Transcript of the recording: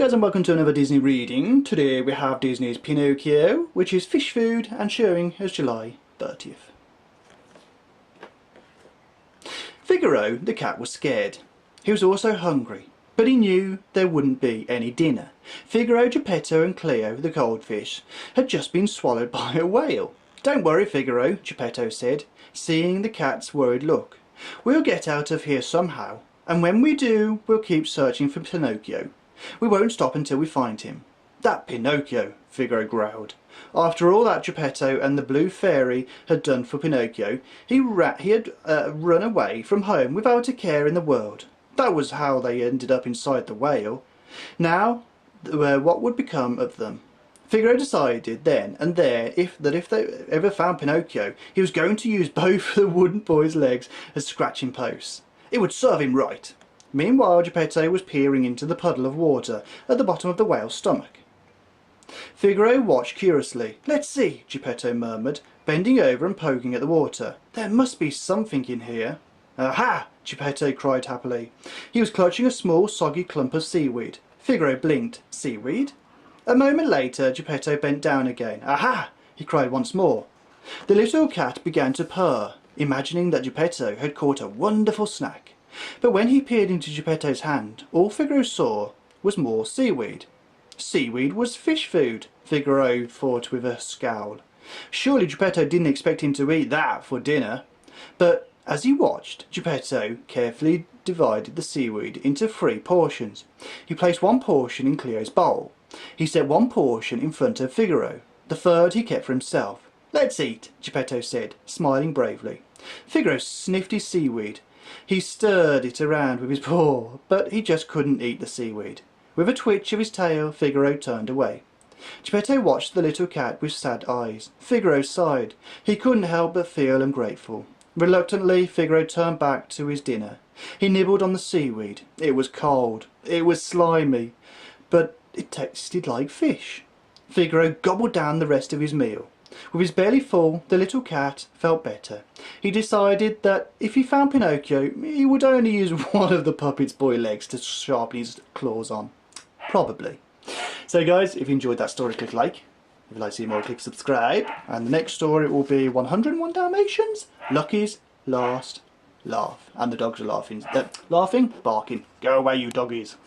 guys, and welcome to another Disney reading. Today we have Disney's Pinocchio, which is fish food and showing as July 30th. Figaro the cat was scared. He was also hungry, but he knew there wouldn't be any dinner. Figaro, Geppetto and Cleo the goldfish had just been swallowed by a whale. "Don't worry, Figaro," Geppetto said, seeing the cat's worried look. "We'll get out of here somehow, and when we do, we'll keep searching for Pinocchio. We won't stop until we find him." "That Pinocchio," Figaro growled. After all that Geppetto and the Blue Fairy had done for Pinocchio, he had run away from home without a care in the world. That was how they ended up inside the whale. Now, what would become of them? Figaro decided then and there that if they ever found Pinocchio, he was going to use both the wooden boy's legs as scratching posts. It would serve him right. Meanwhile, Geppetto was peering into the puddle of water at the bottom of the whale's stomach. Figaro watched curiously. "Let's see," Geppetto murmured, bending over and poking at the water. "There must be something in here." "Aha!" Geppetto cried happily. He was clutching a small, soggy clump of seaweed. Figaro blinked. "Seaweed?" A moment later, Geppetto bent down again. "Aha!" he cried once more. The little cat began to purr, imagining that Geppetto had caught a wonderful snack. But when he peered into Geppetto's hand, all Figaro saw was more seaweed. Seaweed was fish food, Figaro thought with a scowl. Surely Geppetto didn't expect him to eat that for dinner. But as he watched, Geppetto carefully divided the seaweed into 3 portions. He placed 1 portion in Cleo's bowl. He set 1 portion in front of Figaro. The 3rd he kept for himself. "Let's eat," Geppetto said, smiling bravely. Figaro sniffed his seaweed. He stirred it around with his paw, but he just couldn't eat the seaweed. With a twitch of his tail, Figaro turned away. Geppetto watched the little cat with sad eyes. Figaro sighed. He couldn't help but feel ungrateful. Reluctantly, Figaro turned back to his dinner. He nibbled on the seaweed. It was cold. It was slimy. But it tasted like fish. Figaro gobbled down the rest of his meal. With his belly full, the little cat felt better. He decided that if he found Pinocchio, he would only use one of the puppet's boy legs to sharpen his claws on. Probably. So guys, if you enjoyed that story, click like. If you'd like to see more, click subscribe. And the next story will be 101 Dalmatians, Lucky's Last Laugh. And the dogs are laughing, barking. Go away, you doggies.